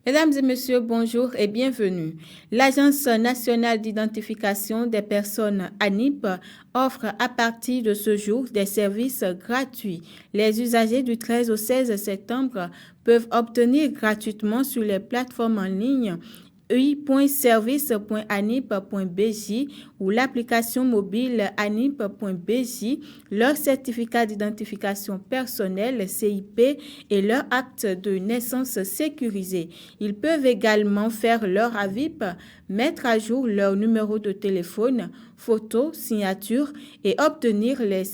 Mesdames et messieurs, bonjour et bienvenue. L'Agence nationale d'identification des personnes ANIP offre à partir de ce jour des services gratuits. Les usagers du 13 au 16 septembre peuvent obtenir gratuitement sur les plateformes en ligne ui.service.anip.bj ou l'application mobile anip.bj, leur certificat d'identification personnelle CIP et leur acte de naissance sécurisé. Ils peuvent également faire leur AVIP, mettre à jour leur numéro de téléphone, photo, signature et obtenir leur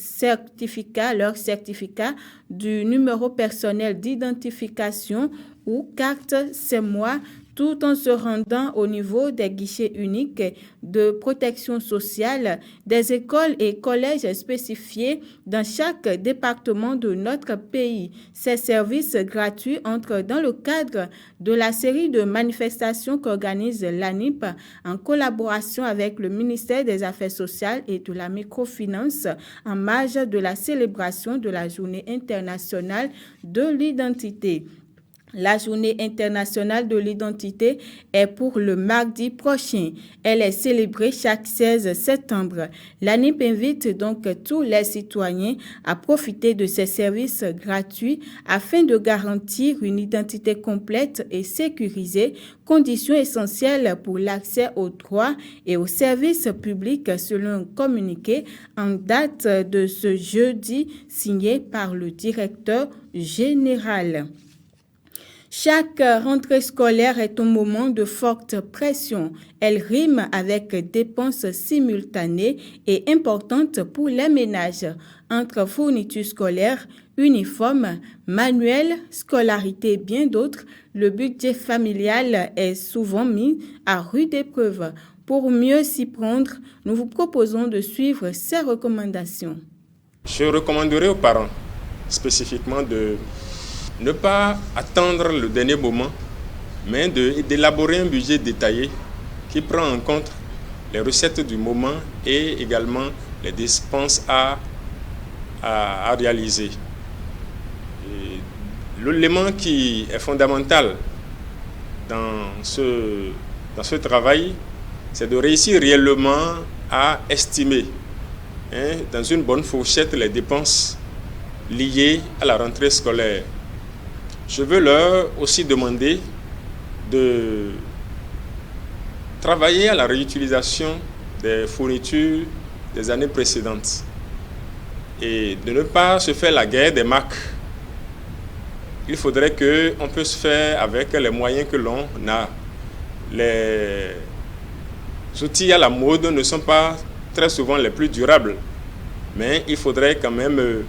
certificat du numéro personnel d'identification ou carte CEMOI, tout en se rendant au niveau des guichets uniques de protection sociale, des écoles et collèges spécifiés dans chaque département de notre pays. Ces services gratuits entrent dans le cadre de la série de manifestations qu'organise l'ANIP en collaboration avec le ministère des Affaires sociales et de la microfinance en marge de la célébration de la Journée internationale de l'identité. La Journée internationale de l'identité est pour le mardi prochain. Elle est célébrée chaque 16 septembre. L'ANIP invite donc tous les citoyens à profiter de ces services gratuits afin de garantir une identité complète et sécurisée, condition essentielle pour l'accès aux droits et aux services publics selon un communiqué en date de ce jeudi signé par le directeur général. Chaque rentrée scolaire est un moment de forte pression. Elle rime avec dépenses simultanées et importantes pour les ménages. Entre fournitures scolaires, uniformes, manuels, scolarité et bien d'autres, le budget familial est souvent mis à rude épreuve. Pour mieux s'y prendre, nous vous proposons de suivre ces recommandations. Je recommanderais aux parents spécifiquement de ne pas attendre le dernier moment, mais d'élaborer un budget détaillé qui prend en compte les recettes du moment et également les dépenses à réaliser. L'élément qui est fondamental dans ce travail, c'est de réussir réellement à estimer dans une bonne fourchette les dépenses liées à la rentrée scolaire. Je veux leur aussi demander de travailler à la réutilisation des fournitures des années précédentes et de ne pas se faire la guerre des marques. Il faudrait qu'on puisse faire avec les moyens que l'on a. Les outils à la mode ne sont pas très souvent les plus durables, mais il faudrait quand même,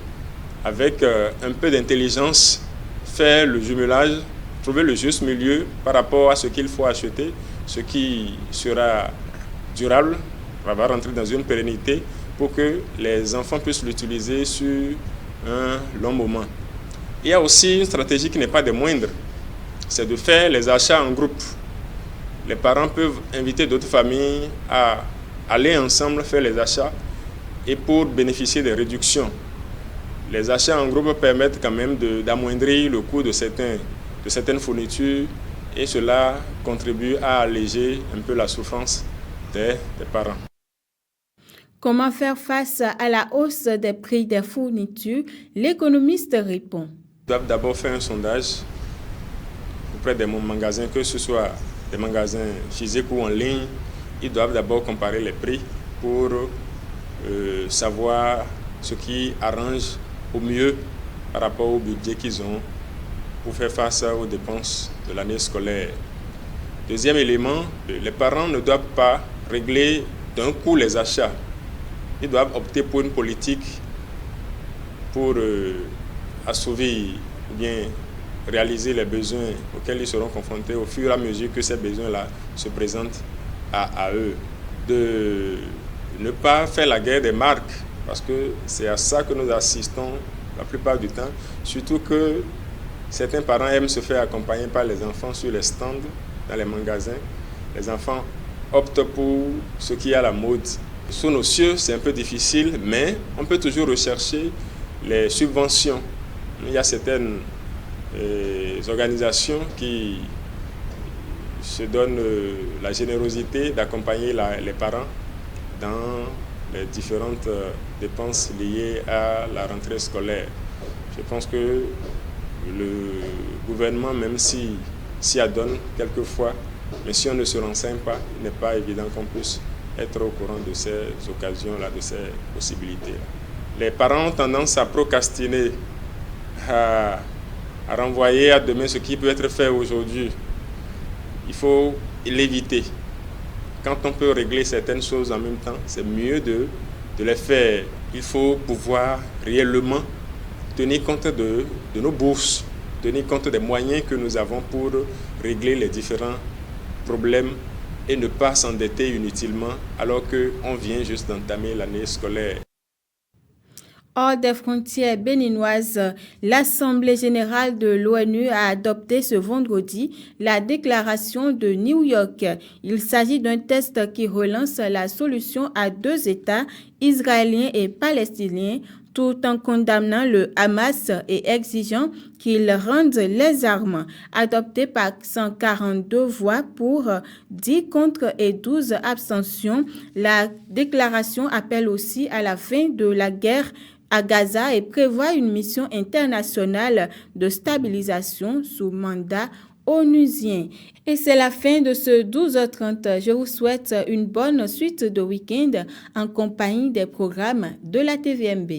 avec un peu d'intelligence, faire le jumelage, trouver le juste milieu par rapport à ce qu'il faut acheter, ce qui sera durable, va rentrer dans une pérennité pour que les enfants puissent l'utiliser sur un long moment. Il y a aussi une stratégie qui n'est pas des moindres, c'est de faire les achats en groupe. Les parents peuvent inviter d'autres familles à aller ensemble faire les achats et pour bénéficier des réductions. Les achats en groupe permettent quand même d'amoindrir le coût de certaines fournitures et cela contribue à alléger un peu la souffrance des parents. Comment faire face à la hausse des prix des fournitures? L'économiste répond. Ils doivent d'abord faire un sondage auprès des magasins, que ce soit des magasins physiques ou en ligne. Ils doivent d'abord comparer les prix pour savoir ce qui arrange au mieux par rapport au budget qu'ils ont pour faire face aux dépenses de l'année scolaire. Deuxième élément, les parents ne doivent pas régler d'un coup les achats. Ils doivent opter pour une politique pour assouvir ou bien réaliser les besoins auxquels ils seront confrontés au fur et à mesure que ces besoins-là se présentent à eux. De ne pas faire la guerre des marques, parce que c'est à ça que nous assistons la plupart du temps, surtout que certains parents aiment se faire accompagner par les enfants sur les stands, dans les magasins. Les enfants optent pour ce qui est à la mode. Sous nos cieux, c'est un peu difficile, mais on peut toujours rechercher les subventions. Il y a certaines organisations qui se donne la générosité d'accompagner les parents dans les différentes dépenses liées à la rentrée scolaire. Je pense que le gouvernement, même s'y adonne quelquefois, mais si on ne se renseigne pas, il n'est pas évident qu'on puisse être au courant de ces occasions-là, de ces possibilités. Les parents ont tendance à procrastiner, à renvoyer à demain ce qui peut être fait aujourd'hui. Il faut l'éviter. Quand on peut régler certaines choses en même temps, c'est mieux de les faire. Il faut pouvoir réellement tenir compte de nos bourses, tenir compte des moyens que nous avons pour régler les différents problèmes et ne pas s'endetter inutilement alors qu'on vient juste d'entamer l'année scolaire. Hors des frontières béninoises, l'Assemblée générale de l'ONU a adopté ce vendredi la déclaration de New York. Il s'agit d'un texte qui relance la solution à 2 États, israéliens et palestiniens, tout en condamnant le Hamas et exigeant qu'il rende les armes. Adopté par 142 voix pour, 10 contre et 12 abstentions, la déclaration appelle aussi à la fin de la guerre à Gaza et prévoit une mission internationale de stabilisation sous mandat onusien. Et c'est la fin de ce 12h30. Je vous souhaite une bonne suite de week-end en compagnie des programmes de la TVMB.